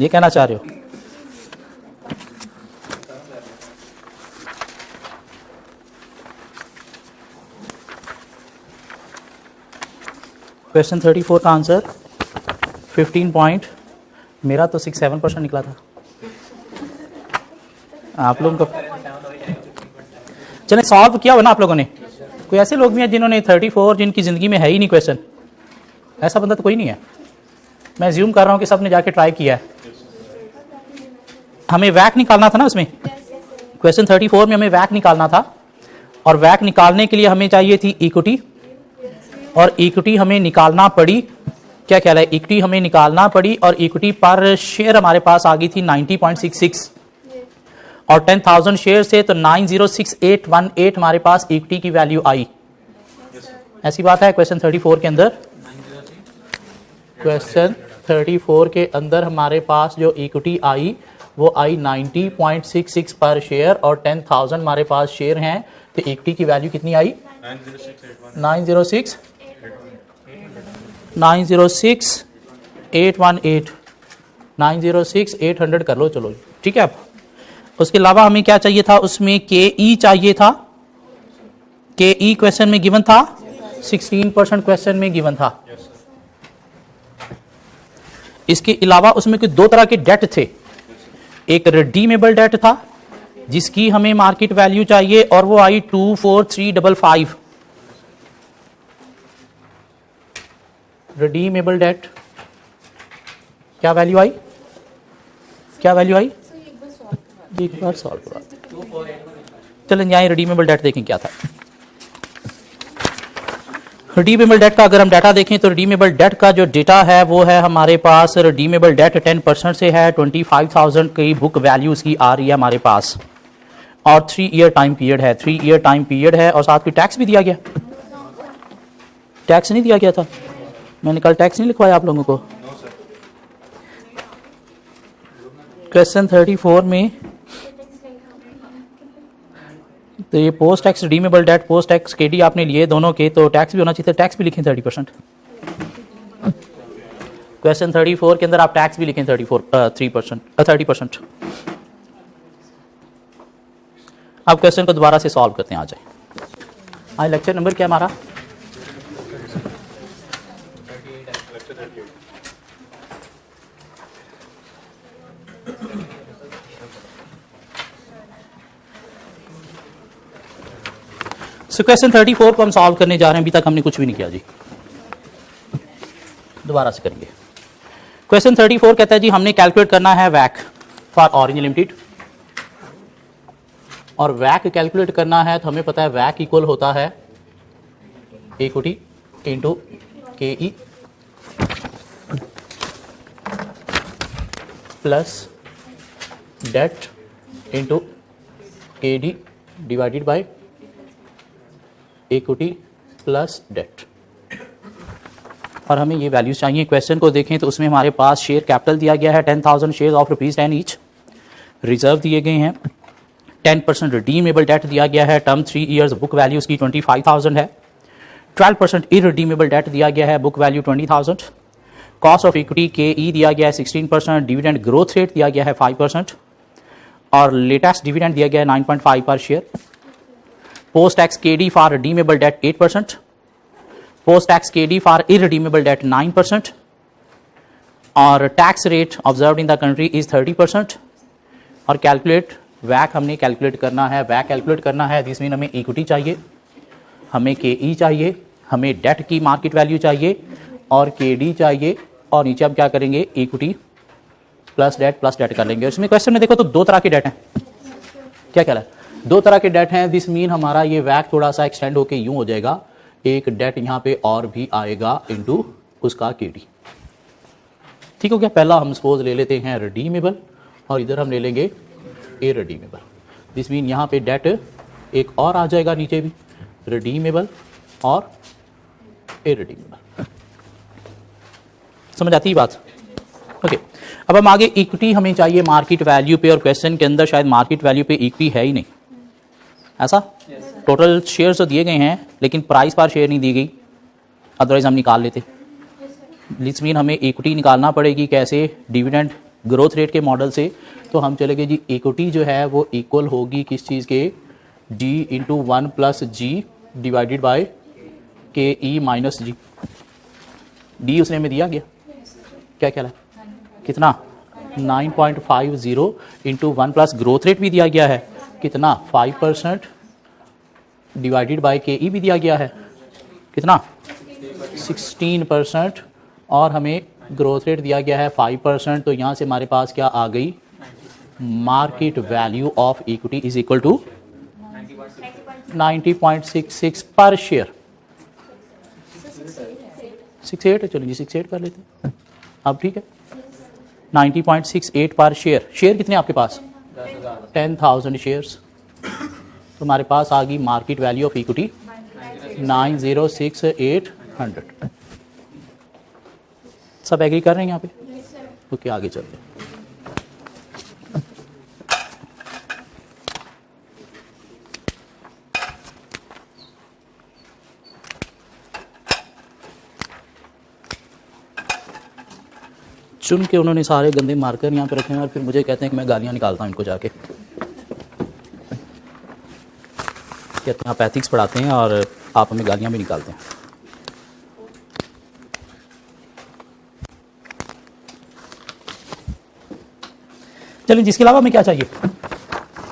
ये कहना चाह रहे हो? क्वेश्चन 34 का आंसर 15 पॉइंट, मेरा तो 6-7% निकला था। आप लोगों को चले सॉल्व किया हो ना आप लोगों ने? कोई ऐसे लोग भी हैं जिन्होंने 34 जिनकी ज़िंदगी में है ही नहीं क्वेश्चन? ऐसा बंदा तो कोई नहीं है। मैं ज्यूम कर रहा हूँ कि सब ने जाके ट्राई किया है। हमें वैक निकालना था ना उसमें, क्वेश्चन 34 में हमें वैक निकालना था, और वैक निकालने के लिए हमें चाहिए थी इक्विटी, और इक्विटी हमें निकालना पड़ी। क्या ख्याल है? इक्विटी हमें निकालना पड़ी और इक्विटी पर शेयर हमारे पास आ गई थी 90.66, और 10,000 शेयर से तो 906818 हमारे पास इक्विटी की वैल्यू आई। ऐसी बात है क्वेश्चन 34 के अंदर। क्वेश्चन 34 के अंदर हमारे पास जो इक्विटी आई वो आई 90.66 पर शेयर, और 10,000 हमारे पास शेयर हैं, तो इक्विटी की वैल्यू कितनी आई? 906,818 कर लो, चलो ठीक है। अब उसके अलावा हमें क्या चाहिए था? उसमें के ई चाहिए था। के ई क्वेश्चन में गिवन था, 16% क्वेश्चन में गिवन था। इसके अलावा उसमें कुछ दो तरह के डेट थे। एक रिडीमेबल डेट था जिसकी हमें मार्केट वैल्यू चाहिए, और वो आई 24355। रिडीमेबल डेट क्या वैल्यू आई? क्या वैल्यू आई? एक बार सॉल्व करा। चलें यहाँ रिडीमेबल डेट देखें क्या था। रिडीमेबल डेट का अगर हम डाटा देखें तो रिडीमेबल डेट का जो डेटा है वो है हमारे पास, रिडीमेबल डेट 10% से है, 25,000 की बुक वैल्यू उसकी आ रही है हमारे पास, और 3 ईयर टाइम पीरियड है। 3 ईयर टाइम पीरियड है, और साथ में टैक्स भी दिया गया। टैक्स नहीं दिया गया था? मैंने कल टैक्स नहीं लिखवाया आप लोगों को? क्वेश्चन 34 में तो ये post tax redeemable debt, post tax K D आपने लिए दोनों के, तो टैक्स भी होना चाहिए था। टैक्स भी लिखें 30%। क्वेश्चन 34 के अंदर आप टैक्स भी लिखें 30%। अब क्वेश्चन को दोबारा से सॉल्व करते हैं। आ जाए। आज लेक्चर नंबर क्या हमारा? क्वेश्चन 34 को हम सॉल्व करने जा रहे हैं। अभी तक हमने कुछ भी नहीं किया जी, दोबारा से करेंगे। क्वेश्चन 34 कहता है जी हमने कैलकुलेट करना है वैक फॉर ऑरेंज लिमिटेड, और वैक कैलकुलेट करना है तो हमें पता है वैक इक्वल होता है equity into K E plus debt into K D divided by equity plus debt. और हमें ये वैल्यूज चाहिए। क्वेश्चन को देखें तो उसमें हमारे पास शेयर कैपिटल दिया गया है 10,000 शेयर ऑफ ₹10 ईच, रिजर्व दिए गए हैं, 10% रिडीमेबल डेट दिया गया है, टर्म 3 ईयर्स, बुक वैल्यू उसकी 25,000 है, 12% इरिडीमेबल डेट दिया गया है, book value 20,000, cost of equity के ई दिया गया है 16%, डिविडेंड ग्रोथ रेट दिया गया है 5%, और लेटेस्ट डिविडेंड दिया गया है 9.5 per share. Post tax K D for redeemable debt 8%, post tax K D for irredeemable debt 9%, और tax rate observed in the country is 30%। और कैलकुलेट वैक हमने कैलकुलेट करना है। वैक कैलकुलेट करना है जिसमें हमें इक्विटी चाहिए, हमें के ई चाहिए, हमें डेट की मार्केट वैल्यू चाहिए, और के डी चाहिए, और नीचे हम क्या करेंगे इक्विटी प्लस डेट कर लेंगे। इसमें क्वेश्चन में देखो तो दो तरह के डेट हैं। क्या कह रहा है? दो तरह के डेट हैं। दिस मीन हमारा ये वैक थोड़ा सा एक्सटेंड होके यूं हो जाएगा, एक डेट यहाँ पे और भी आएगा इनटू उसका केडी। ठीक हो गया? पहला हम सपोज ले लेते हैं रिडीमेबल, और इधर हम ले लेंगे इरिडीमेबल। दिस मीन यहाँ पे डेट एक और आ जाएगा नीचे भी, रिडीमेबल और इरिडीमेबल। समझ आती है बात? ओके। अब हम आगे, इक्विटी हमें चाहिए मार्केट वैल्यू पे, और क्वेश्चन के अंदर शायद मार्केट वैल्यू पे इक्विटी है ही नहीं, ऐसा? टोटल शेयर तो दिए गए हैं लेकिन प्राइस पर शेयर नहीं दी गई, अदरवाइज हम निकाल लेते। दिस मीन हमें इक्विटी निकालना पड़ेगी। कैसे? डिविडेंड ग्रोथ रेट के मॉडल से, तो हम चलेंगे जी इक्विटी जो है वो इक्वल होगी किस चीज़ के, D into 1 plus G divided by K E minus ji. D उसने में दिया गया, क्या क्या है कितना 9.50 इंटू 1 प्लस ग्रोथ रेट भी दिया गया है कितना 5% डिवाइडेड बाय के ई भी दिया गया है कितना 16%, और हमें ग्रोथ रेट दिया गया है 5%। तो यहाँ से हमारे पास क्या आ गई, market value of equity is equal to 90.66 per share. 68 है, चलिए 68 कर लेते हैं अब, ठीक है 90.68 पर शेयर। शेयर कितने आपके पास 10,000 शेयर्स। तो हमारे पास आ गई मार्केट वैल्यू ऑफ इक्विटी 906800। सब एग्री कर रहे हैं यहाँ पे? ओके आगे चलते हैं। चुन के उन्होंने सारे गंदे मार्कर यहाँ पे रखे हैं और फिर मुझे कहते हैं कि मैं गालियाँ निकालता हूँ इनको जाके। कहते हैं आप एथिक्स पढ़ाते हैं और आप हमें गालियाँ भी निकालते हैं। चलिए जिसके अलावा हमें क्या चाहिए,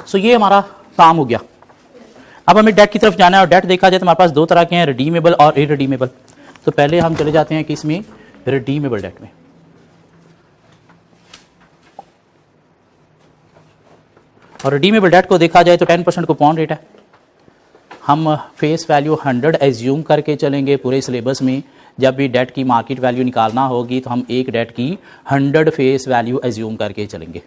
सो ये हमारा काम हो गया। अब हमें डेट की तरफ जाना है, और डेट देखा जाए तो हमारे पास दो तरह के हैं, रिडीमेबल और इररिडीमेबल। तो पहले हम चले जाते हैं कि इसमें रिडीमेबल डेट में। और रिडीमेबल डेट को देखा जाए तो 10% कूपन रेट है। हम फेस वैल्यू 100 एज्यूम करके चलेंगे पूरे सिलेबस में। जब भी डेट की मार्केट वैल्यू निकालना होगी तो हम एक डेट की 100 फेस वैल्यू एज्यूम करके चलेंगे।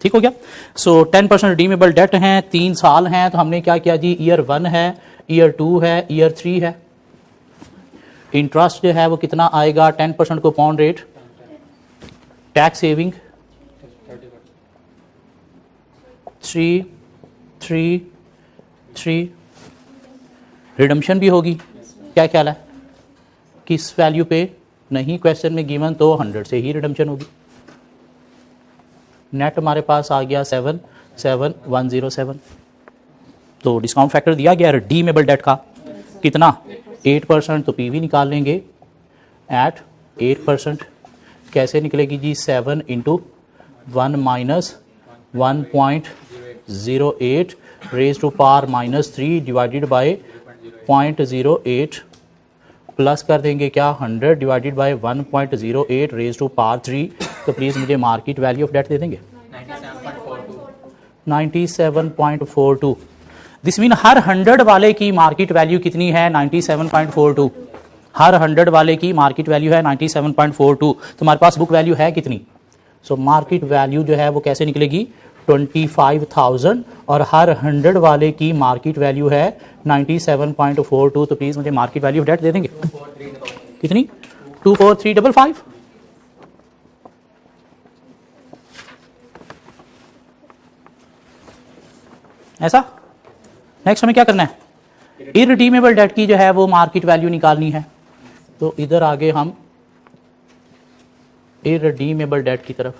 ठीक हो गया। सो 10% रिडीमेबल डेट हैं, 3 साल हैं। तो हमने क्या किया जी, ईयर 1 है, ईयर 2 है, ईयर 3 है। इंटरेस्ट जो है वो कितना आएगा, 10% coupon rate. Tax saving 3 redemption भी होगी। क्या ख्याल है किस वैल्यू पे, नहीं क्वेश्चन में गिवन, तो 100 से ही रिडम्पशन होगी। नेट हमारे पास आ गया 77107। तो डिस्काउंट फैक्टर दिया गया रिडीमेबल डेट का कितना 8%। तो पीवी निकाल लेंगे एट 8%। कैसे निकलेगी जी, 7 into 1 minus 1.08 raise to power -3 divided by 0.08 plus कर देंगे क्या 100 divided by 1.08 raise to power 3। तो प्लीज़ मुझे मार्केट वैल्यू ऑफ डेट दे देंगे 97.42। दिस मीन हर 100 वाले की मार्केट वैल्यू कितनी है 97.42। हर 100 वाले की मार्केट वैल्यू है 97.42। तो हमारे पास बुक वैल्यू है कितनी, सो मार्केट वैल्यू जो है वो कैसे निकलेगी 25,000, और हर 100 वाले की मार्केट वैल्यू है 97.42। तो प्लीज़ मुझे मार्केट वैल्यू ऑफ डेट दे देंगे कितनी 24355। ऐसा। नेक्स्ट हमें क्या करना है, इररिडीमेबल डेट की जो है वो मार्केट वैल्यू निकालनी है। तो इधर आगे हम इररिडीमेबल डेट की तरफ,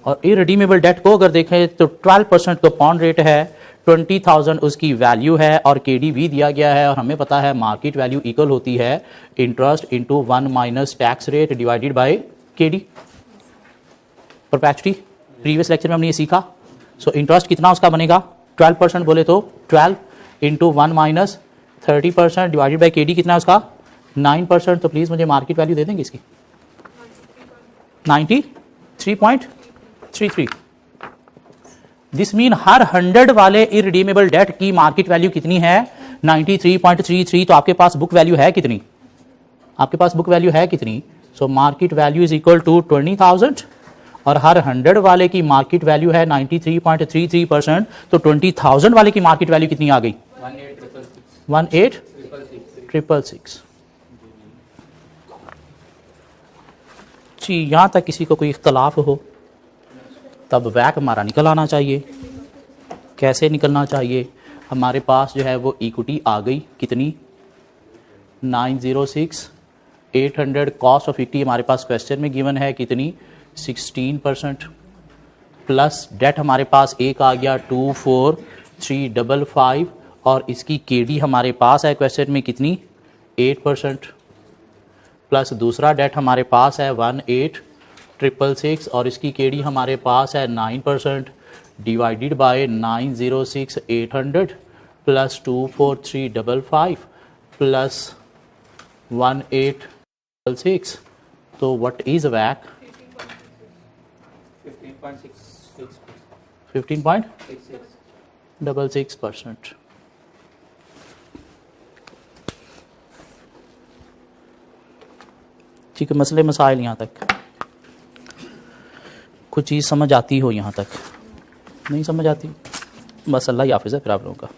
और इररिडीमेबल डेट को अगर देखें तो 12% कूपन रेट है, 20,000 उसकी वैल्यू है, और केडी भी दिया गया है। और हमें पता है मार्केट वैल्यू इक्वल होती है interest into 1 minus tax rate divided by KD. Perpetuity previous lecture में हमने ये सीखा। सो इंटरेस्ट कितना उसका बनेगा 12% बोले तो 12 into 1 minus 30% divided by KD कितना है उसका 9%। तो प्लीज़ मुझे मार्केट वैल्यू दे देंगे इसकी 93.33। दिस मीन हर 100 वाले इररिडीमेबल डेट की मार्केट वैल्यू कितनी है 93.33। तो आपके पास बुक वैल्यू है कितनी, आपके पास बुक वैल्यू है कितनी, so market value is equal to 20,000, और हर 100 वाले की मार्केट वैल्यू है 93.33%। तो 20,000 वाले की मार्केट वैल्यू कितनी आ गई 18,666। जी यहाँ तक किसी को कोई इख्तलाफ हो तब वैक हमारा निकल आना चाहिए। कैसे निकलना चाहिए, हमारे पास जो है वो इक्विटी आ गई कितनी 906,800। कॉस्ट ऑफ इक्विटी हमारे पास क्वेश्चन में गिवन है कितनी 16%, प्लस डेट हमारे पास एक आ गया 24,355 और इसकी केडी हमारे पास है क्वेश्चन में कितनी 8%, प्लस दूसरा डेट हमारे पास है 18,666 और इसकी केडी हमारे पास है 9%, डिवाइडेड बाय 906,800 प्लस 24,355 प्लस 18,666, तो व्हाट इज वैक 15.66%। ठीक है, मसले मसाइल यहाँ तक कुछ चीज़ समझ आती हो, यहाँ तक नहीं समझ आती बस अल्लाह ही हाफिज़ है फिर आप लोगों का।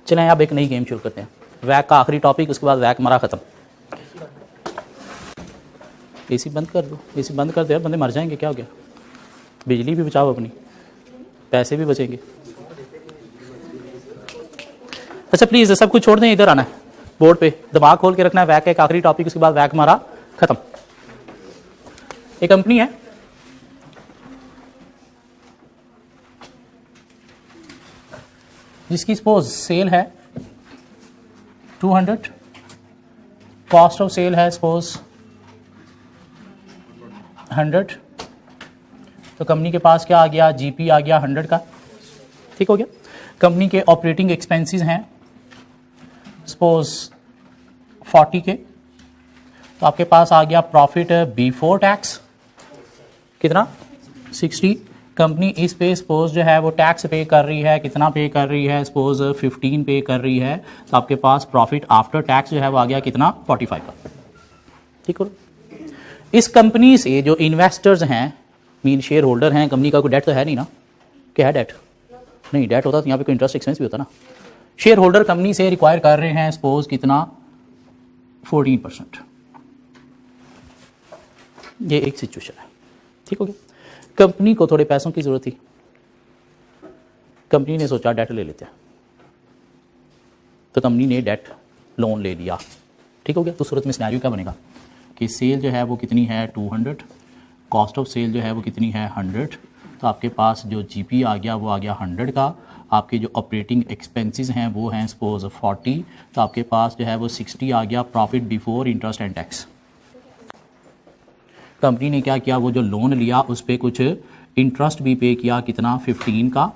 चलें अब एक नई गेम शुरू करते हैं, वैक का आखिरी टॉपिक, उसके बाद वैक हमारा ख़त्म। एसी बंद कर दो, एसी बंद कर दो यार, बंदे मर जाएंगे, क्या हो गया? बिजली भी बचाओ अपनी, पैसे भी बचेंगे। अच्छा प्लीज़ सब कुछ छोड़ दें, इधर आना है बोर्ड पे, दिमाग खोल के रखना है। वैक का एक आखिरी टॉपिक, उसके बाद वैक हमारा खत्म। एक कंपनी है जिसकी सपोज सेल है 200, कॉस्ट ऑफ सेल है सपोज 100, तो कंपनी के पास क्या आ गया, जीपी आ गया 100 का, ठीक हो गया। कंपनी के ऑपरेटिंग एक्सपेंसेस हैं सपोज 40 के, तो आपके पास आ गया प्रॉफिट बिफोर टैक्स कितना 60। कंपनी इस पे सपोज जो है वो टैक्स पे कर रही है, कितना पे कर रही है, सपोज 15 पे कर रही है, तो आपके पास प्रॉफिट आफ्टर टैक्स जो है वो आ गया कितना 45 का, ठीक हो। इस कंपनी से जो इन्वेस्टर्स हैं मीन शेयर होल्डर हैं, कंपनी का कोई डेट तो है नहीं ना, क्या है डेट? नहीं, डेट होता तो यहाँ पे कोई इंटरेस्ट एक्सपेंस भी होता ना। शेयर होल्डर कंपनी से रिक्वायर कर रहे हैं सपोज कितना 14%, ये एक सिचुएशन है, ठीक हो गया। कंपनी को थोड़े पैसों की जरूरत थी, कंपनी ने सोचा डेट ले लेते हैं, तो कंपनी ने डेट लोन ले लिया, ठीक हो गया। तो सूरत में सिनेरियो क्या बनेगा कि सेल जो है वो कितनी है 200, कॉस्ट ऑफ सेल जो है वो कितनी है 100, तो आपके पास जो जीपी आ गया वो आ गया 100 का, आपके जो ऑपरेटिंग एक्सपेंसेस हैं वो हैं सपोज 40, तो आपके पास जो है वो 60 आ गया profit before interest and tax. Company ने क्या किया, वो जो लोन लिया उस पर कुछ इंटरेस्ट भी पे किया कितना 15 का,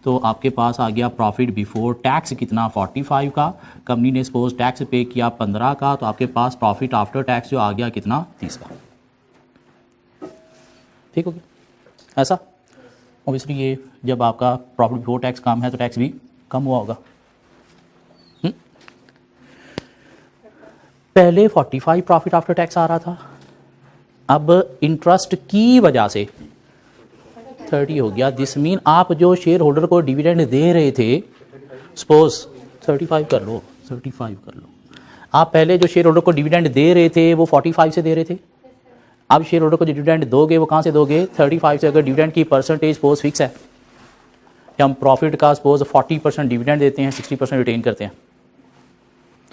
तो आपके पास आ गया प्रॉफिट बिफोर टैक्स कितना 45 का। कंपनी ने सपोज टैक्स पे किया 15 का, तो आपके पास प्रॉफिट आफ्टर टैक्स जो आ गया कितना 30 का, ठीक हो गया। ऐसा ऑब्वियसली ये जब आपका प्रॉफिट बिफोर टैक्स कम है तो टैक्स भी कम हुआ होगा। पहले 45 प्रॉफिट आफ्टर टैक्स आ रहा था, अब इंटरेस्ट की वजह से 30 हो गया। दिस मीन आप जो शेयर होल्डर को डिविडेंड दे रहे थे सपोज 35 कर लो, 35 कर लो, आप पहले जो शेयर होल्डर को डिविडेंड दे रहे थे वो 45 से दे रहे थे, अब शेयर होल्डर को जो डिविडेंड दोगे वो कहाँ से दोगे 35 से। अगर डिविडेंड की परसेंटेज सपोज फिक्स है कि हम प्रॉफिट का सपोज 40% डिविडेंड देते हैं, 60% रिटेन करते हैं,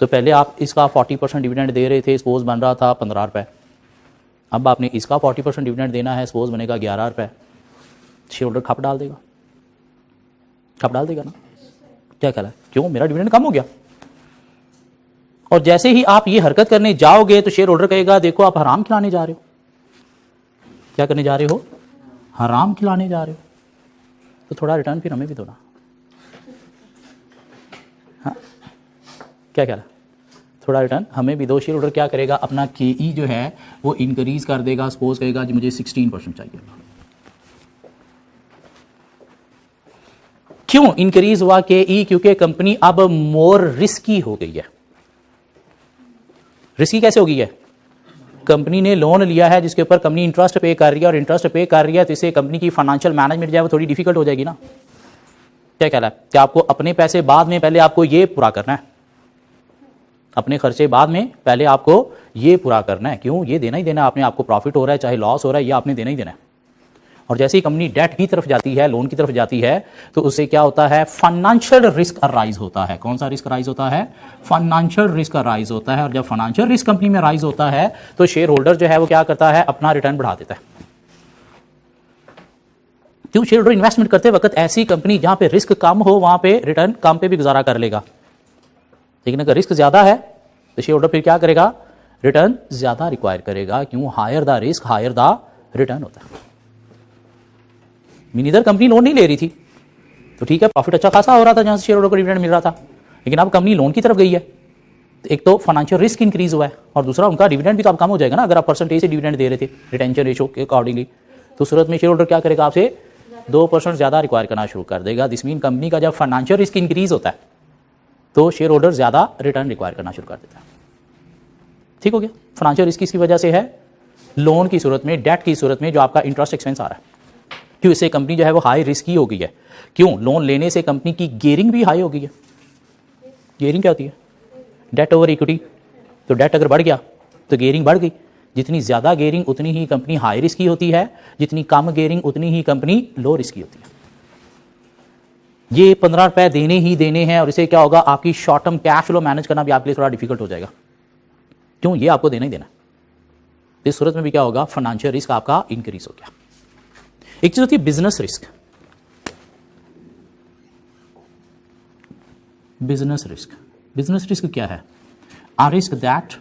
तो पहले आप इसका 40% डिविडेंड दे रहे थे, सपोज बन रहा था 15 रुपये, अब आपने इसका 40% डिविडेंड देना है, सपोज बनेगा 11 रुपये। शेयर होल्डर खप डाल देगा, खप डाल देगा ना, क्या कहला है, क्यों मेरा डिविडेंड कम हो गया। और जैसे ही आप ये हरकत करने जाओगे तो शेयर होल्डर कहेगा देखो आप हराम खिलाने जा रहे हो, क्या करने जा रहे हो, हराम खिलाने जा रहे हो, तो थोड़ा रिटर्न फिर हमें भी दो ना। हाँ क्या कह रहा, थोड़ा रिटर्न हमें भी दो। शेयर होल्डर क्या करेगा, अपना केई जो है वो इंक्रीज कर देगा, सपोज कहेगा जी मुझे 16% चाहिए। क्यों इंक्रीज हुआ केई, क्योंकि कंपनी अब मोर रिस्की हो गई है। रिस्की कैसे हो गई है, कंपनी ने लोन लिया है जिसके ऊपर कंपनी इंटरेस्ट पे कर रही है, और इंटरेस्ट पे कर रही है तो इससे कंपनी की फाइनेंशियल मैनेजमेंट जो है वो थोड़ी डिफिकल्ट हो जाएगी ना। क्या कह रहा है कि आपको अपने पैसे बाद में, पहले आपको ये पूरा करना है, अपने खर्चे बाद में, पहले आपको ये पूरा करना है। क्यों, ये देना ही देना है आपने, आपको प्रॉफिट हो रहा है चाहे लॉस हो रहा है, ये आपने देना ही देना है। और जैसे ही कंपनी डेट की तरफ जाती है, लोन की तरफ जाती है, तो उससे क्या होता है, फाइनेंशियल रिस्क अराइज होता है। कौन सा रिस्क अराइज होता है, फाइनेंशियल रिस्क अराइज होता है। और जब फाइनेंशियल रिस्क कंपनी में अराइज होता है तो शेयर होल्डर जो है वो क्या करता है, अपना रिटर्न बढ़ा देता है। क्यों, शेयर होल्डर इन्वेस्टमेंट करते वक्त ऐसी कंपनी जहां पे रिस्क कम हो वहां पे रिटर्न कम पे भी गुजारा कर लेगा, लेकिन अगर रिस्क ज्यादा है तो शेयर होल्डर फिर क्या करेगा, रिटर्न ज्यादा रिक्वायर करेगा। क्यों, higher the risk higher the return होता है। इधर कंपनी लोन नहीं ले रही थी तो ठीक है, प्रॉफिट अच्छा खासा हो रहा था जहां से शेयर होल्डर को डिविडेंड मिल रहा था, लेकिन अब कंपनी लोन की तरफ गई है तो एक तो फाइनेंशियल रिस्क इंक्रीज हुआ है और दूसरा उनका डिविडेंड भी तो अब कम हो जाएगा ना। अगर आप परसेंटेज से डिविडेंड दे रहे थे रिटेंशन रेशो के अकॉर्डिंगली, तो सूरत में शेयर होल्डर क्या करेगा, आपसे 2% ज्यादा रिक्वायर करना शुरू कर देगा। दिस मीन कंपनी का जब फाइनेंशियल रिस्क इंक्रीज होता है तो शेयर होल्डर ज्यादा रिटर्न रिक्वायर करना शुरू कर देता है। ठीक हो गया। फाइनेंशियल रिस्क किसकी वजह से है, लोन की सूरत में, डेट की सूरत में जो आपका इंटरेस्ट एक्सपेंस आ रहा है। क्यों, इससे कंपनी जो है वो हाई रिस्क ही हो गई है। क्यों, लोन लेने से कंपनी की गेयरिंग भी हाई हो गई है। गेयरिंग क्या होती है, डेट ओवर इक्विटी। तो डेट अगर बढ़ गया तो गेयरिंग बढ़ गई। जितनी ज्यादा गेयरिंग उतनी ही कंपनी हाई रिस्क की होती है, जितनी कम गेयरिंग उतनी ही कंपनी लो रिस्क की होती है। ये 15 रुपए देने ही देने हैं और इससे क्या होगा, आपकी short term cash flow manage करना भी आपके लिए थोड़ा डिफिकल्ट हो जाएगा। क्यों, ये आपको देना ही देना। इस सूरत में भी क्या होगा, फाइनेंशियल रिस्क आपका इंक्रीज हो गया। एक चीज होती है business risk. Business risk, business risk क्या है, a risk that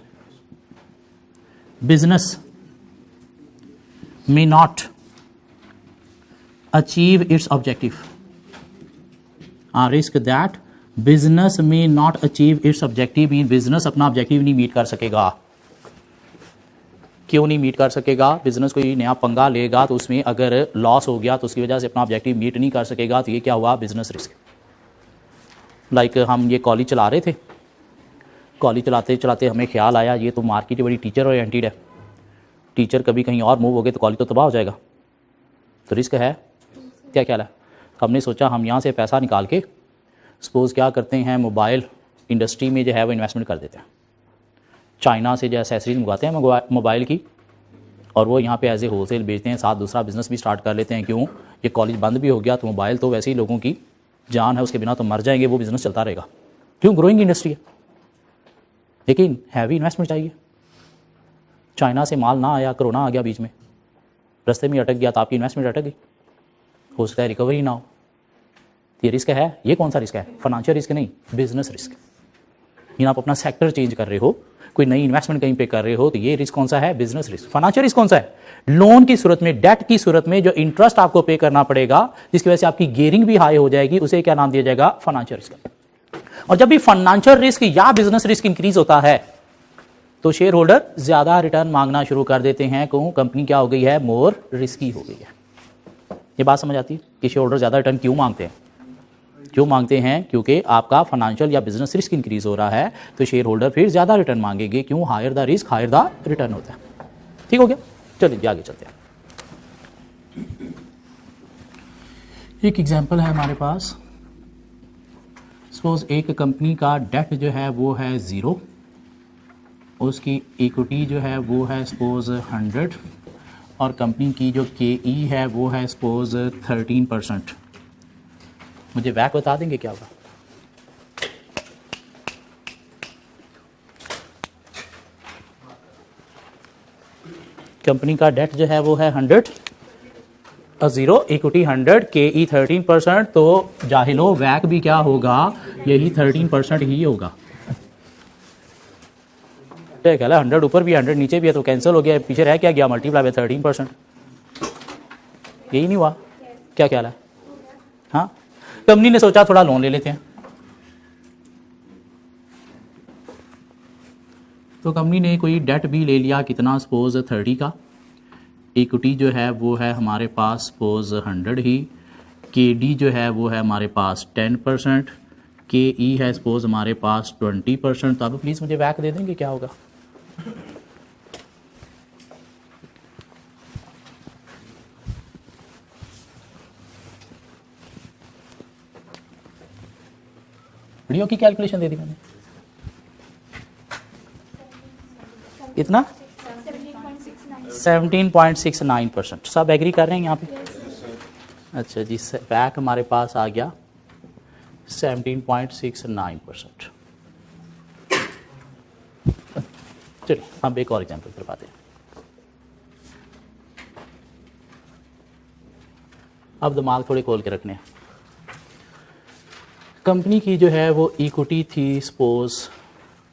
business may not achieve its objective. A risk that business may not achieve its objective, mean business अपना ऑब्जेक्टिव नहीं मीट कर सकेगा। क्यों नहीं मीट कर सकेगा, बिजनेस कोई नया पंगा लेगा तो उसमें अगर लॉस हो गया तो उसकी वजह से अपना ऑब्जेक्टिव मीट नहीं कर सकेगा, तो ये क्या हुआ, बिजनेस रिस्क। लाइक हम ये कॉलेज चला रहे थे, कॉलेज चलाते चलाते हमें ख्याल आया ये तो मार्केट बड़ी टीचर ओरिएंटेड है, टीचर कभी कहीं और मूव हो गए तो कॉलेज तो तबाह हो जाएगा, तो रिस्क है। क्या ख्याल है, हमने सोचा हम यहाँ से पैसा निकाल के सपोज क्या करते हैं, मोबाइल इंडस्ट्री में जो है वो इन्वेस्टमेंट कर देते हैं। चाइना से जो एसेसरीज मंगवाते हैं मोबाइल की, और वो यहाँ पे एज ए होलसेल बेचते हैं, साथ दूसरा बिजनेस भी स्टार्ट कर लेते हैं। क्यों, ये कॉलेज बंद भी हो गया तो मोबाइल तो वैसे ही लोगों की जान है, उसके बिना तो मर जाएंगे, वो बिजनेस चलता रहेगा। क्यों, ग्रोइंग इंडस्ट्री है, लेकिन हैवी इन्वेस्टमेंट चाहिए। चाइना से माल ना आया, कोरोना आ गया बीच में, रास्ते में अटक गया तो आपकी इन्वेस्टमेंट अटक गई, हो सकता है रिकवरी ना हो। ये रिस्क है। ये कौन सा रिस्क है, फाइनेंशियल रिस्क नहीं, बिजनेस रिस्क। यानी आप अपना सेक्टर चेंज कर रहे हो, कोई नई इन्वेस्टमेंट कहीं पे कर रहे हो, तो ये रिस्क कौन सा है, बिजनेस रिस्क। फाइनेंशियल रिस्क कौन सा है, लोन की सूरत में, डेट की सूरत में जो इंटरेस्ट आपको पे करना पड़ेगा, जिसकी वजह से आपकी गियरिंग भी हाई हो जाएगी, उसे क्या नाम दिया जाएगा, फाइनेंशियल रिस्क। और जब भी फाइनेंशियल रिस्क या बिजनेस रिस्क इंक्रीज होता है तो शेयर होल्डर ज्यादा रिटर्न मांगना शुरू कर देते हैं। क्यों, कंपनी क्या हो गई है, मोर रिस्की हो गई है। ये बात समझ आती है कि शेयर होल्डर ज्यादा रिटर्न क्यों मांगते हैं। क्यों मांगते हैं, क्योंकि आपका फाइनेंशियल या बिजनेस रिस्क इंक्रीज हो रहा है तो शेयर होल्डर फिर ज्यादा रिटर्न मांगेंगे। क्यों, higher the risk higher the return होता है। ठीक हो गया, चलिए आगे चलते हैं। एक एग्जांपल है हमारे पास, सपोज एक कंपनी का डेट जो है वो है 0, उसकी इक्विटी जो है वो है सपोज 100, और कंपनी की जो KE है वो है सपोज 13%। मुझे वैक बता देंगे क्या होगा, कंपनी का डेट जो है वो है 100, 0 इक्विटी 100, KE 13%, तो जाहिलो वैक भी क्या होगा, यही 13% ही होगा। क्या ख्याल है, 100 ऊपर भी 100 नीचे भी है तो कैंसिल हो गया, पीछे रह क्या गया, मल्टीप्लाई बाय 13%, यही नहीं हुआ। क्या ख्याल है, हाँ। कंपनी ने सोचा थोड़ा लोन ले लेते हैं, तो कंपनी ने कोई डेट भी ले लिया, कितना, सपोज 30 का, इक्विटी जो है वो है हमारे पास सपोज 100 ही, KD जो है वो है हमारे पास 10%, KE है सपोज हमारे पास 20%। तो आप प्लीज़ मुझे वैक दे देंगे क्या होगा, वीडियो की कैलकुलेशन दे दी मैंने, इतना 17.69%। सब एग्री कर रहे हैं यहाँ पे, अच्छा जी, वैक हमारे पास आ गया 17.69%। चलिए हम एक और एग्जाम्पल करवाते हैं। अब दिमाग थोड़े खोल के रखने हैं। कंपनी की जो है वो इक्विटी थी सपोज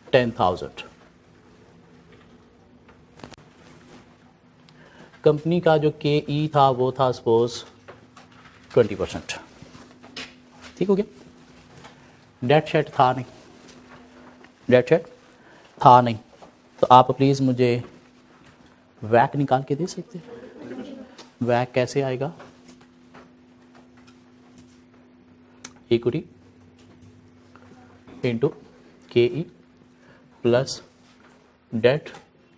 10,000। कंपनी का जो KE था वो था सपोज 20%। ठीक हो गया। डेट शेट था नहीं, डेट शेट था नहीं, तो आप प्लीज़ मुझे वैक निकाल के दे सकते हैं। वैक कैसे आएगा? Equity into KE plus debt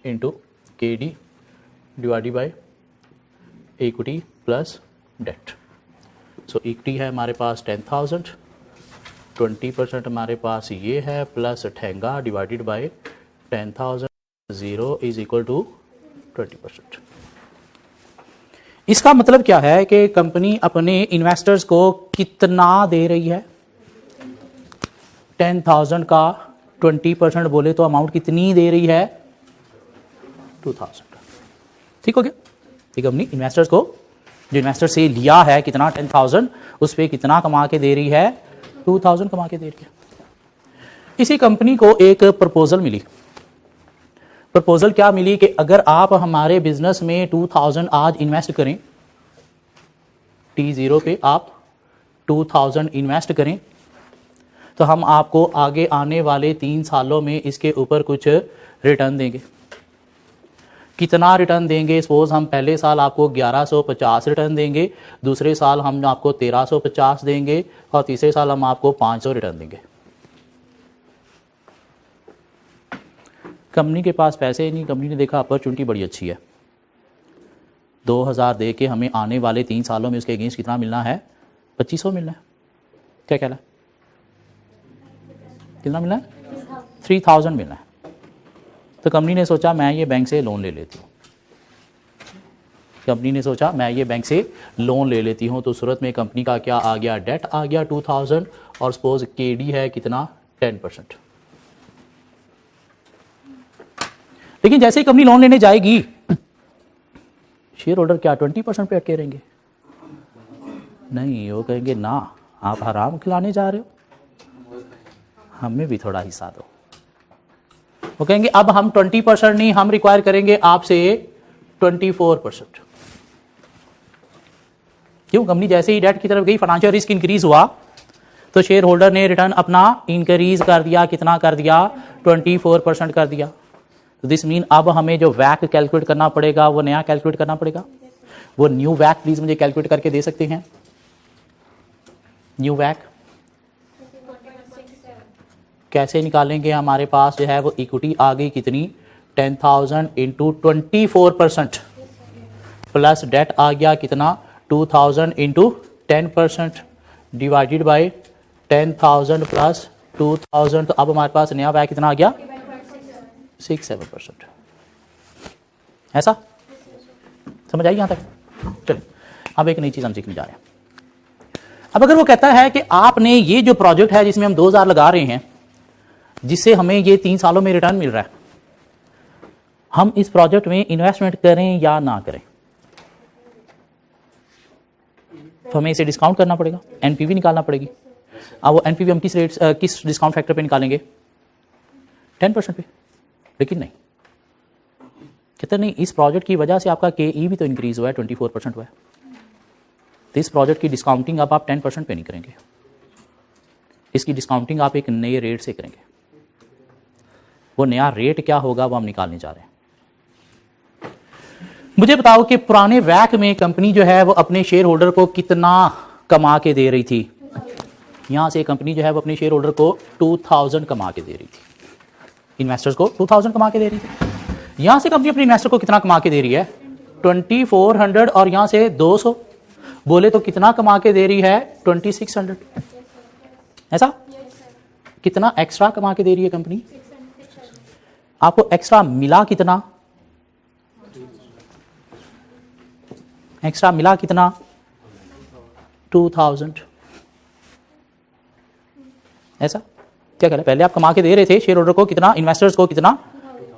into KD divided by equity plus debt. So equity है हमारे पास 10,000, 20% हमारे पास ये है प्लस ठेंगा divided by 10,000, 0 is equal to 20%। इसका मतलब क्या है कि कंपनी अपने इन्वेस्टर्स को कितना दे रही है? 10,000 का 20% बोले तो अमाउंट कितनी दे रही है? 2,000। ठीक हो गया। ठीक, कंपनी इन्वेस्टर्स को, जो इन्वेस्टर से लिया है कितना 10,000, उस पर कितना कमा के दे रही है? 2,000 कमा के दे रही है। इसी कंपनी को एक प्रपोजल मिली। प्रपोजल क्या मिली कि अगर आप हमारे बिजनेस में 2,000 आज इन्वेस्ट करें, T0 पे आप 2,000 इन्वेस्ट करें, तो हम आपको आगे आने वाले 3 सालों में इसके ऊपर कुछ रिटर्न देंगे। कितना रिटर्न देंगे? सपोज हम पहले साल आपको 1150 रिटर्न देंगे, दूसरे साल हम आपको 1350 देंगे और तीसरे साल हम आपको 500 रिटर्न देंगे। कंपनी के पास पैसे नहीं, कंपनी ने देखा अपॉर्चुनिटी बड़ी अच्छी है, 2,000 दे के हमें आने वाले 3 सालों में उसके अगेंस्ट कितना मिलना है? 2,500 मिलना है। क्या कहला? कितना मिलना है? 3,000 मिलना है। तो कंपनी ने सोचा मैं ये बैंक से लोन ले लेती हूँ। कंपनी ने सोचा मैं ये बैंक से लोन ले लेती हूँ, तो सूरत में कंपनी का क्या आ गया? डेट आ गया 2,000 और सपोज KD है कितना? 10%। लेकिन जैसे ही कंपनी लोन लेने जाएगी, शेयर होल्डर क्या 20% पे अटके रहेंगे? नहीं, वो कहेंगे ना, आप हराम खिलाने जा रहे हो, हमें भी थोड़ा हिस्सा दो। वो कहेंगे अब हम 20% नहीं, हम रिक्वायर करेंगे आपसे 24%। क्यों? कंपनी जैसे ही डेट की तरफ गई, फाइनेंशियल रिस्क इंक्रीज हुआ, तो शेयर होल्डर ने रिटर्न अपना इंक्रीज कर दिया। कितना कर दिया? 24% कर दिया। तो दिस मीन अब हमें जो वैक कैलकुलेट करना पड़ेगा वो नया कैलकुलेट करना पड़ेगा। वो न्यू वैक प्लीज मुझे कैलकुलेट करके दे सकते हैं? न्यू वैक कैसे निकालेंगे? हमारे पास जो है वो इक्विटी आ गई कितनी? 10,000 इंटू 24% प्लस डेट आ गया कितना? 2,000 इंटू 10% डिवाइडेड बाई 10,000 प्लस 2,000। तो अब हमारे पास नया वैक कितना आ गया? 6-7%। ऐसा समझ आई यहां तक? चलिए अब एक नई चीज हम सीखने जा रहे हैं। अब अगर वो कहता है कि आपने ये जो प्रोजेक्ट है जिसमें हम 2,000 लगा रहे हैं, जिससे हमें ये 3 सालों में रिटर्न मिल रहा है, हम इस प्रोजेक्ट में इन्वेस्टमेंट करें या ना करें, तो हमें इसे डिस्काउंट करना पड़ेगा, एनपीवी निकालना पड़ेगी। अब वो एनपीवी हम किस रेट किस डिस्काउंट फैक्टर पे निकालेंगे? 10% पे। लेकिन नहीं, कहते नहीं, इस प्रोजेक्ट की वजह से आपका KE भी तो इंक्रीज हुआ है, 24% हुआ है, तो इस प्रोजेक्ट की डिस्काउंटिंग अब आप 10% पे नहीं करेंगे, इसकी डिस्काउंटिंग आप एक नए रेट से करेंगे। वो नया रेट क्या होगा वो हम निकालने जा रहे हैं। मुझे बताओ कि पुराने वैक में कंपनी जो है वो अपने शेयर होल्डर को कितना कमा के दे रही थी? यहां से कंपनी जो है वो अपने शेयर होल्डर को 2,000 कमा के दे रही थी, इन्वेस्टर्स को 2,000 कमा के दे रही थी। यहां से कंपनी अपने इन्वेस्टर को कितना कमा के दे रही है? 2,400 और यहां से 200 बोले तो कितना कमा के दे रही है? 2,600। ऐसा कितना एक्स्ट्रा कमा के दे रही है कंपनी? आपको एक्स्ट्रा मिला कितना? एक्स्ट्रा मिला कितना? 2000। ऐसा क्या कह रहे, पहले आप कमा के दे रहे थे शेयर होल्डर को कितना, इन्वेस्टर्स को कितना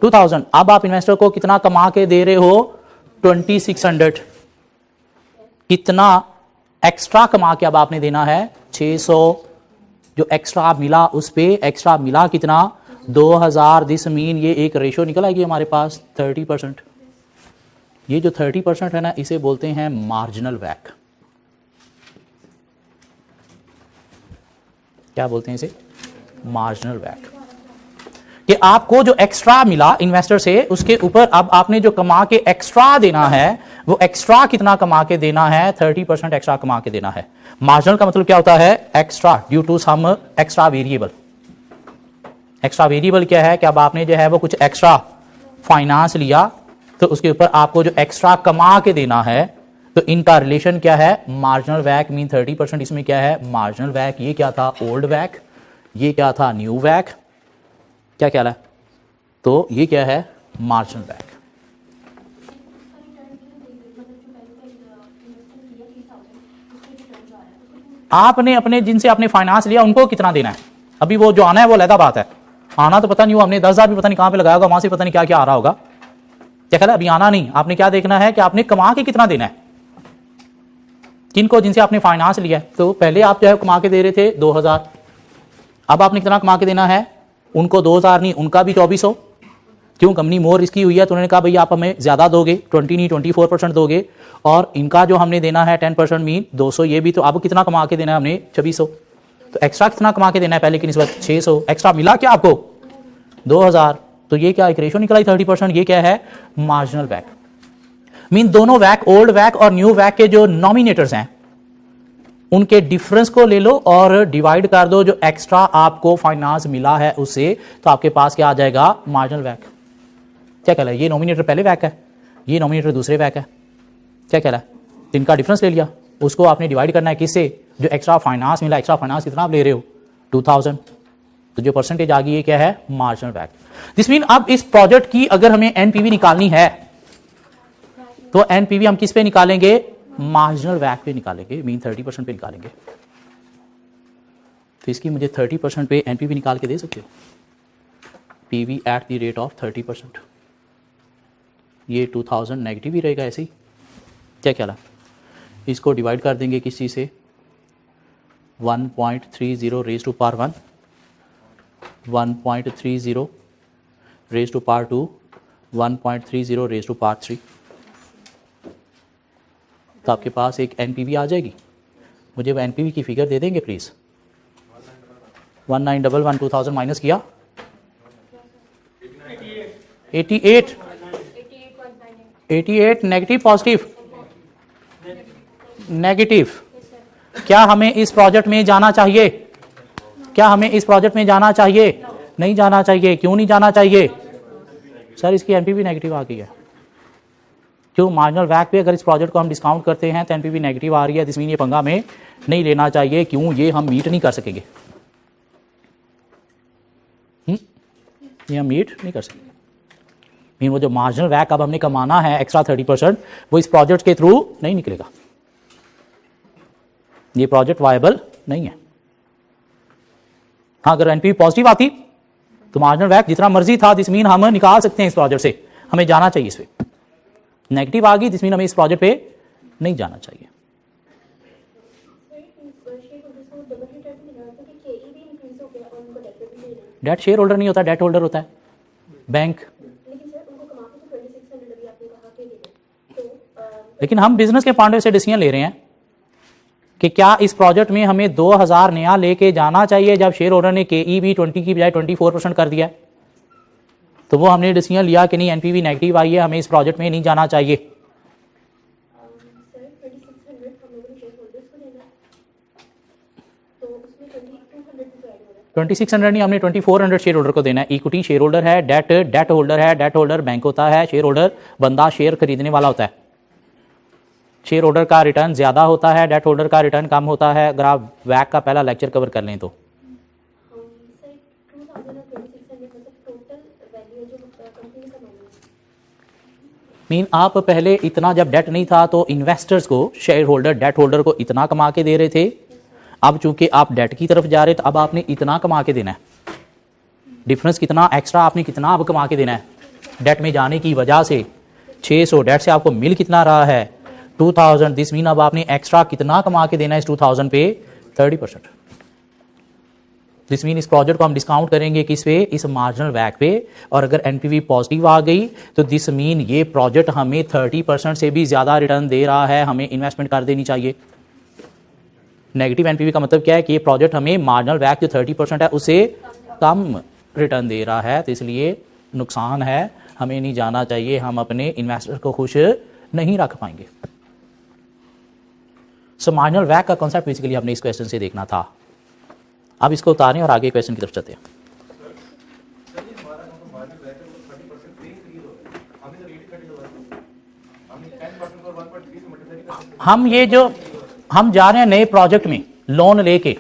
2000, अब आप इन्वेस्टर को कितना कमा के दे रहे हो 2600। कितना एक्स्ट्रा कमा के अब आपने देना है 600, जो एक्स्ट्रा मिला उस पे एक्स्ट्रा मिला कितना 2000। दिस मीन ये एक रेशो निकल आएगी हमारे पास 30%। ये जो 30% है ना, इसे बोलते हैं मार्जिनल वैक। क्या बोलते हैं इसे, मार्जिनल वैक। कि आपको जो एक्स्ट्रा मिला इन्वेस्टर से, उसके ऊपर अब आपने जो कमा के एक्स्ट्रा देना है, वो एक्स्ट्रा कितना कमा के देना है 30% एक्स्ट्रा कमा के देना है। मार्जिनल का मतलब क्या होता है, extra due to some extra variable. Extra variable क्या है कि अब आपने जो है वो कुछ एक्स्ट्रा फाइनेंस लिया, तो उसके ऊपर आपको जो एक्स्ट्रा कमा के देना है, तो इनका रिलेशन क्या है, मार्जिनल वैक मीन 30%। इसमें क्या है, मार्जिनल वैक। ये क्या था, ओल्ड वैक। ये क्या था, न्यू वैक। क्या ख्याल है, तो ये क्या है, मार्जिनल वैक। आपने अपने जिनसे आपने फाइनेंस लिया उनको कितना देना है, अभी वो जो आना है वो अलग बात है। आना तो पता नहीं, हमने 10,000 भी पता नहीं कहां पे लगाया होगा, वहां से पता नहीं क्या क्या आ रहा होगा। क्या ख्याल है, अभी आना नहीं। आपने क्या देखना है कि आपने कमा के कितना देना है किनको, जिनसे आपने फाइनेंस लिया है। तो पहले आप जो है कमा के दे रहे थे 2000, अब आपने कितना कमा के देना है उनको, 2000 नहीं, उनका भी 2400। क्यों, कंपनी मोर रिस्की हुई है, तो उन्होंने कहा भैया आप हमें ज्यादा दोगे, 20 नहीं 24% दोगे, और इनका जो हमने देना है 10% मीन 200। ये भी तो अब कितना कमा के देना है हमने 2600। तो एक्स्ट्रा कितना कमा के देना है पहले की निस्बत 600। एक्स्ट्रा मिला क्या आपको 2000। तो ये क्या एक रेशो निकला 30%। ये क्या है, मार्जिनल वैक। मीन दोनों वैक, ओल्ड वैक और न्यू वैक के जो नॉमिनेटर्स हैं उनके डिफरेंस को ले लो और डिवाइड कर दो जो एक्स्ट्रा आपको फाइनेंस मिला है उससे, तो आपके पास क्या आ जाएगा, मार्जिनल वैक। क्या कहला है, ये नॉमिनेटर पहले वैक है, ये नॉमिनेटर दूसरे वैक है। क्या कहला है, इनका डिफरेंस ले लिया, उसको आपने डिवाइड करना है किससे, जो एक्स्ट्रा फाइनेंस मिला। एक्स्ट्रा फाइनेंस कितना आप ले रहे हो 2000, तो जो परसेंटेज आ गई ये क्या है, मार्जिनल वैक। दिस मीन अब इस प्रोजेक्ट की अगर हमें एनपीवी निकालनी है तो एनपीवी हम किस पे निकालेंगे, मार्जिनल वैक पे निकालेंगे, मीन 30% पे निकालेंगे। तो इसकी मुझे 30% पे एनपीवी निकाल के दे सकते हो, PV at the rate of 30%। ये 2000 नेगेटिव ही रहेगा ऐसे ही। क्या ख्याल है, इसको डिवाइड कर देंगे किस चीज से, 1.30 raise to power 1, 1.30 raise to power 2, 1.30 raise to power 3। तो आपके पास एक एनपीवी आ जाएगी। मुझे वो एनपीवी की फिगर दे देंगे प्लीज। 1911 2000 माइनस किया 88 नेगेटिव पॉजिटिव नेगेटिव। क्या हमें इस प्रोजेक्ट में जाना चाहिए, क्या हमें इस प्रोजेक्ट में जाना चाहिए, नहीं जाना चाहिए। क्यों नहीं जाना चाहिए सर, इसकी एनपीवी नेगेटिव आ गई है। क्यों, मार्जिनल वैक पे अगर इस प्रोजेक्ट को हम डिस्काउंट करते हैं तो एनपीवी नेगेटिव आ रही है, जिसमें ये पंगा में नहीं लेना चाहिए। क्यों, ये हम मीट नहीं कर सकेंगे, ये हम मीट नहीं कर सकेंगे। मीन वो जो मार्जिनल वैक अब हमने कमाना है एक्स्ट्रा 30%, वो इस प्रोजेक्ट के थ्रू नहीं निकलेगा। ये प्रोजेक्ट वायबल नहीं है। हाँ, अगर एनपीवी पॉजिटिव आती तो मार्जिनल वैक जितना मर्जी था, दिस मीन हम निकाल सकते हैं इस प्रोजेक्ट से, हमें जाना चाहिए इस पे। नेगेटिव आ गई, दिस मीन हमें इस प्रोजेक्ट पे नहीं जाना चाहिए। डेट शेयर होल्डर नहीं होता, डेट होल्डर होता है बैंक। लेकिन हम बिजनेस के पॉइंट से डिसीजन ले रहे हैं कि क्या इस प्रोजेक्ट में हमें 2000 नया लेके जाना चाहिए, जब शेयर होल्डर ने केईबी 20 की बजाय 24% कर दिया, तो वो हमने डिसीजन लिया कि नहीं एनपीवी नेगेटिव आई है, हमें इस प्रोजेक्ट में नहीं जाना चाहिए। 2600 नहीं, हमने 2400 शेयर होल्डर को देना है। इक्विटी शेयर होल्डर है, डेट होल्डर है, डेट होल्डर बैंक होता है, शेयर होल्डर बंदा शेयर खरीदने वाला होता है। शेयर होल्डर का रिटर्न ज्यादा होता है, डेट होल्डर का रिटर्न कम होता है। अगर आप वैक का पहला लेक्चर कवर कर लें तो मीन आप पहले इतना जब डेट नहीं था तो इन्वेस्टर्स को, शेयर होल्डर, डेट होल्डर को इतना कमा के दे रहे थे। अब चूंकि आप डेट की तरफ जा रहे तो अब आपने इतना कमा के देना है। डिफरेंस कितना एक्स्ट्रा आपने कितना अब कमा के देना है डेट में जाने की वजह से। 600 डेट से आपको मिल कितना रहा है 2000। दिस मीन अब आपने एक्स्ट्रा कितना कमा के देना है इस 2000 पे 30%। दिस मीन इस प्रोजेक्ट को हम डिस्काउंट करेंगे किस पे, इस मार्जिनल वैक पे। और अगर एनपीवी पॉजिटिव आ गई तो दिस मीन ये प्रोजेक्ट हमें 30% से भी ज्यादा रिटर्न दे रहा है, हमें इन्वेस्टमेंट कर देनी चाहिए। नेगेटिव एनपीवी का मतलब क्या है कि ये प्रोजेक्ट हमें मार्जिनल वैक जो 30% है उससे कम रिटर्न दे रहा है, तो इसलिए नुकसान है, हमें नहीं जाना चाहिए, हम अपने इन्वेस्टर को खुश नहीं रख पाएंगे। सो मार्जिनल वैक का कॉन्सेप्ट बेसिकली हमने इस क्वेश्चन से देखना था। अब इसको उतारें और आगे क्वेश्चन की तरफ चलते हैं। हम ये जो हम जा रहे हैं नए प्रोजेक्ट में लोन लेके,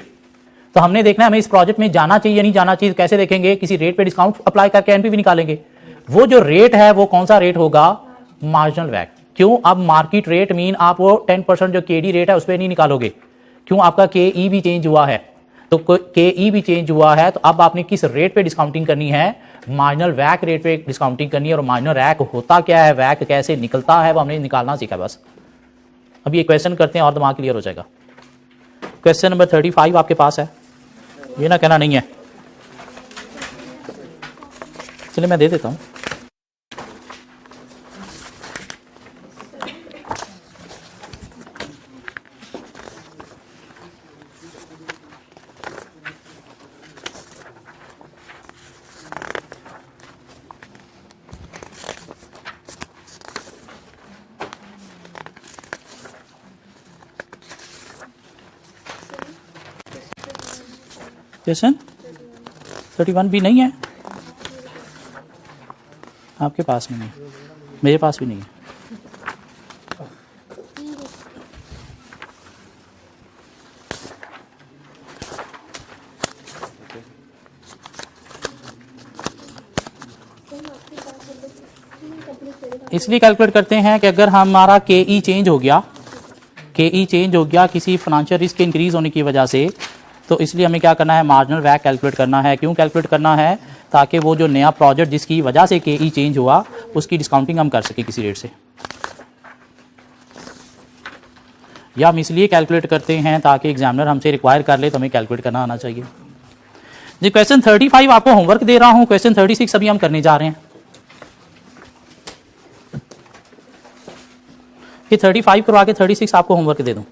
तो हमने देखना है हमें इस प्रोजेक्ट में जाना चाहिए या नहीं जाना चाहिए। कैसे देखेंगे, किसी रेट पे डिस्काउंट अप्लाई करके एनपीवी निकालेंगे। वो जो रेट है वो कौन सा रेट होगा, मार्जिनल वैक। क्यों, अब मार्केट रेट मीन आप वो 10% जो केडी रेट है उस पर नहीं निकालोगे। क्यों, आपका केई भी चेंज हुआ है, तो केई भी चेंज हुआ है, तो अब आपने किस रेट पे डिस्काउंटिंग करनी है, मार्जिनल वैक रेट पे डिस्काउंटिंग करनी है। और मार्जिनल वैक होता क्या है, वैक कैसे निकलता है, वो हमने निकालना सीखा बस। अब ये क्वेश्चन करते हैं और दिमाग क्लियर हो जाएगा। क्वेश्चन नंबर 35 आपके पास है, ये ना कहना नहीं है। चलिए मैं दे देता हूं। क्वेश्चन 31 भी नहीं है आपके पास, नहीं है, मेरे पास भी नहीं है। इसलिए कैलकुलेट करते हैं कि अगर हमारा केई चेंज हो गया, केई चेंज हो गया किसी फाइनेंशियल रिस्क के इंक्रीज होने की वजह से, तो इसलिए हमें क्या करना है, मार्जिनल वैक कैलकुलेट करना है। क्यों कैलकुलेट करना है, ताकि वो जो नया प्रोजेक्ट जिसकी वजह से केई चेंज हुआ उसकी डिस्काउंटिंग हम कर सके किसी रेट से। या हम इसलिए कैलकुलेट करते हैं ताकि एग्जामिनर हमसे रिक्वायर कर ले, तो हमें कैलकुलेट करना आना चाहिए जी। क्वेश्चन 35 आपको होमवर्क दे रहा हूं, क्वेश्चन 36 अभी हम करने जा रहे हैं। ये 35 करवा के 36 आपको होमवर्क दे दूं।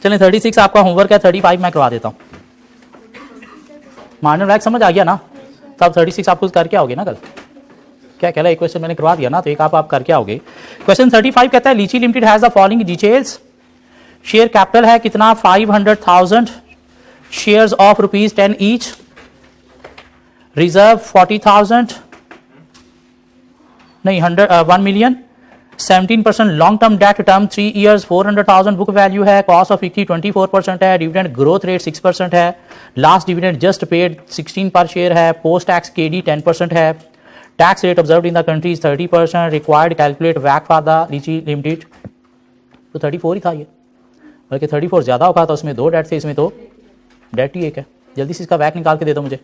चलें 36 आपका होमवर्क है, 35 मैं करवा देता हूं। मार्जिनल वैक समझ आ गया ना, तब 36 आपको करके आओगे ना कल। क्या कहला, एक क्वेश्चन मैंने करवा दिया ना, तो एक आप करके आओगे। क्वेश्चन 35 कहता है लीची limited has the following details. Share capital है कितना, 500,000 शेयर्स ऑफ ₹10 ईच। रिजर्व 40,000 नहीं 1 million. 17% long term debt, term 3 years, 400,000 book value है। कॉस्ट ऑफ इक्विटी 24% है। डिविडेंड ग्रोथ रेट 6% है। लास्ट डिविडेंड जस्ट पेड 16 पर शेयर है। पोस्ट टैक्स केडी 10% है। Tax rate observed in the country is 30%। Required calculate वैक for the Lichi limited, तो 34 ही था ये, बल्कि 34 ज्यादा होगा, तो उसमें 2 डेट थे, इसमें तो डेट ही एक है। जल्दी से इसका वैक निकाल के दे दो मुझे।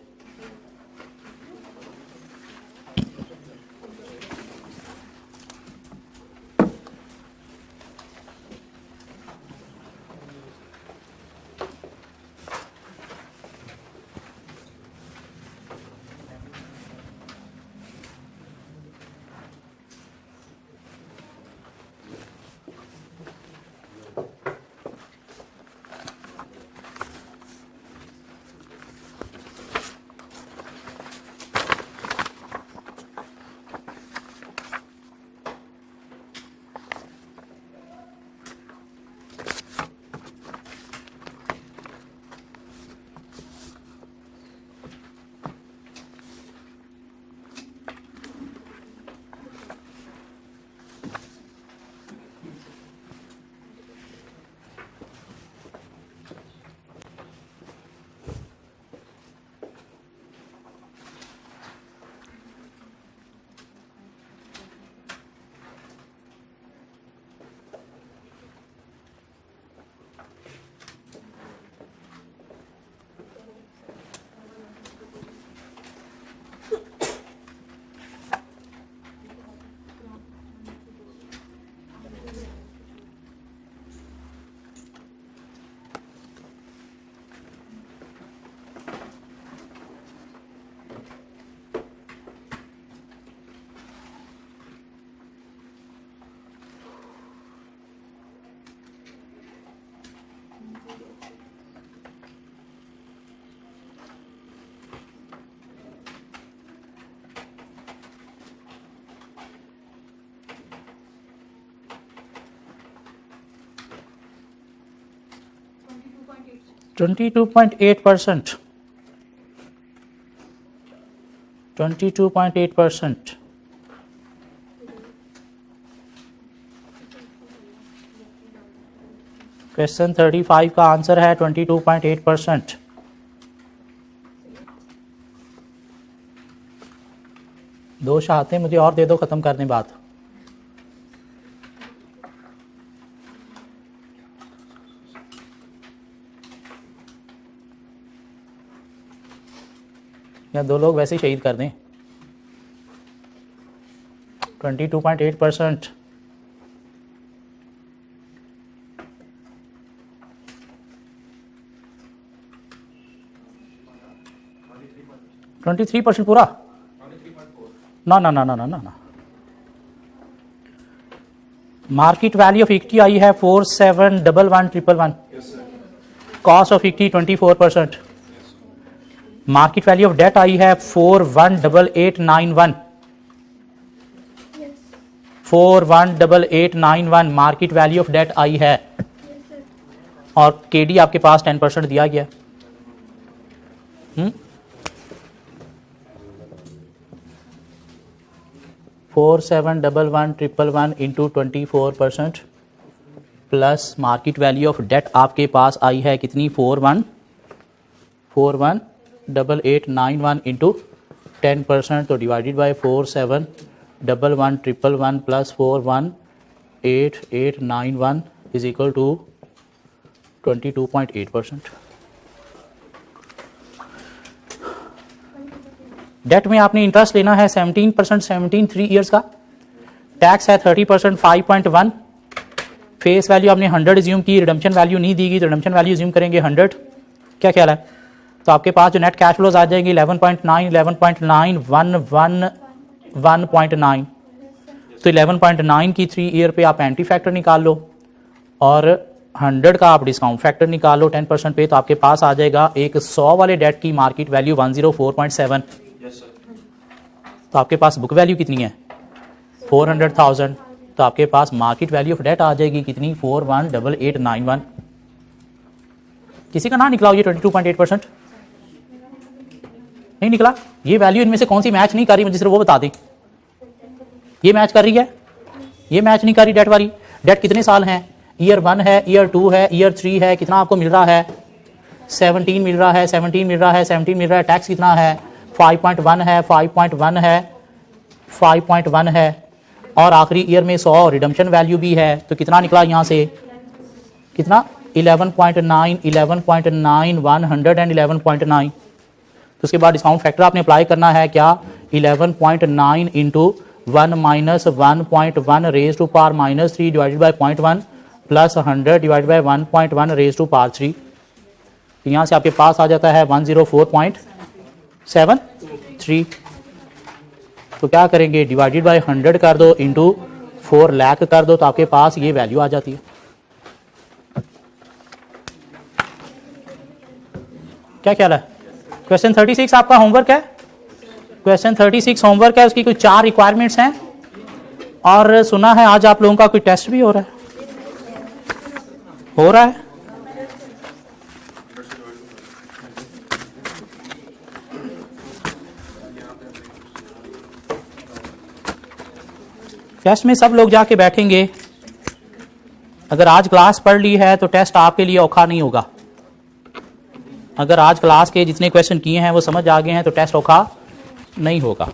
22.8%. 22.8%. क्वेश्चन 35 का आंसर है 22.8%. दो चाहते मुझे और दे दो खत्म करने बात. या दो लोग वैसे ही शहीद कर दें. 22.8%. %23 पूरा ना ना ना ना ना ना. मार्केट वैल्यू ऑफ इक्विटी आई है 471111. Cost of equity 24%. Market value of debt आई है 418891. 418891 मार्केट वैल्यू ऑफ डेट आई है. और केडी आपके पास 10% दिया गया. 471111 into 24% plus market value of debt आपके पास आई है कितनी 418891 इंटू 10%. तो divided by 471111 plus 418891 is equal to 22.8%. Debt में आपने इंटरेस्ट लेना है 17%, 3 ईयर्स का. टैक्स है 30%, 5.1. फेस वैल्यू आपने 100 एज्यूम की. रिडम्पशन वैल्यू नहीं दी गई तो रिडम्पशन वैल्यू एज्यूम करेंगे 100. क्या ख्याल है? तो आपके पास जो नेट कैश फ्लोज आ जाएंगे 11.9, 11.9, 1.9. तो 11.9 की 3 ईयर पे आप एंटी फैक्टर निकाल लो और 100 का आप डिस्काउंट फैक्टर निकाल लो 10% पे. तो आपके पास आ जाएगा एक 100 वाले डेट की मार्केट वैल्यू 104.7. तो आपके पास बुक वैल्यू कितनी है 400,000. तो आपके पास मार्केट वैल्यू ऑफ डेट आ जाएगी कितनी 418891. किसी का ना निकला हो ये 22.8% नहीं निकला. ये वैल्यू इनमें से कौन सी मैच नहीं कर रही मुझे सिर्फ वो बता दें. ये मैच कर रही है, ये मैच नहीं कर रही. डेट वाली डेट कितने साल हैं? ईयर 1 है, ईयर 2 है, ईयर 3 है. कितना आपको मिल रहा है 17 मिल रहा है, 17 मिल रहा है, 17 मिल रहा है. टैक्स कितना है 5.1 है, 5.1 है, 5.1 है. और आखिरी ईयर में 100 रिडम्पशन वैल्यू भी है. तो कितना निकला यहाँ से कितना 11.9, 11.9, 111.9. तो उसके बाद डिस्काउंट फैक्टर आपने अप्लाई करना है क्या 11.9 into 1 minus 1.1 raise to power -3 divided by 0.1 plus 100 divided by 1.1 raise to power 3. यहाँ से आपके पास आ जाता है 104.73. तो क्या करेंगे डिवाइडेड बाई 100 कर दो इंटू 4 लाख कर दो. तो आपके पास ये वैल्यू आ जाती है. क्या ख्याल है? क्वेश्चन 36 आपका होमवर्क है. क्वेश्चन 36 होमवर्क है. उसकी कुछ 4 रिक्वायरमेंट्स हैं. और सुना है आज आप लोगों का कोई टेस्ट भी हो रहा है. टेस्ट में सब लोग जाके बैठेंगे. अगर आज क्लास पढ़ ली है तो टेस्ट आपके लिए औखा नहीं होगा. अगर आज क्लास के जितने क्वेश्चन किए हैं वो समझ आ गए हैं तो टेस्ट औखा नहीं होगा.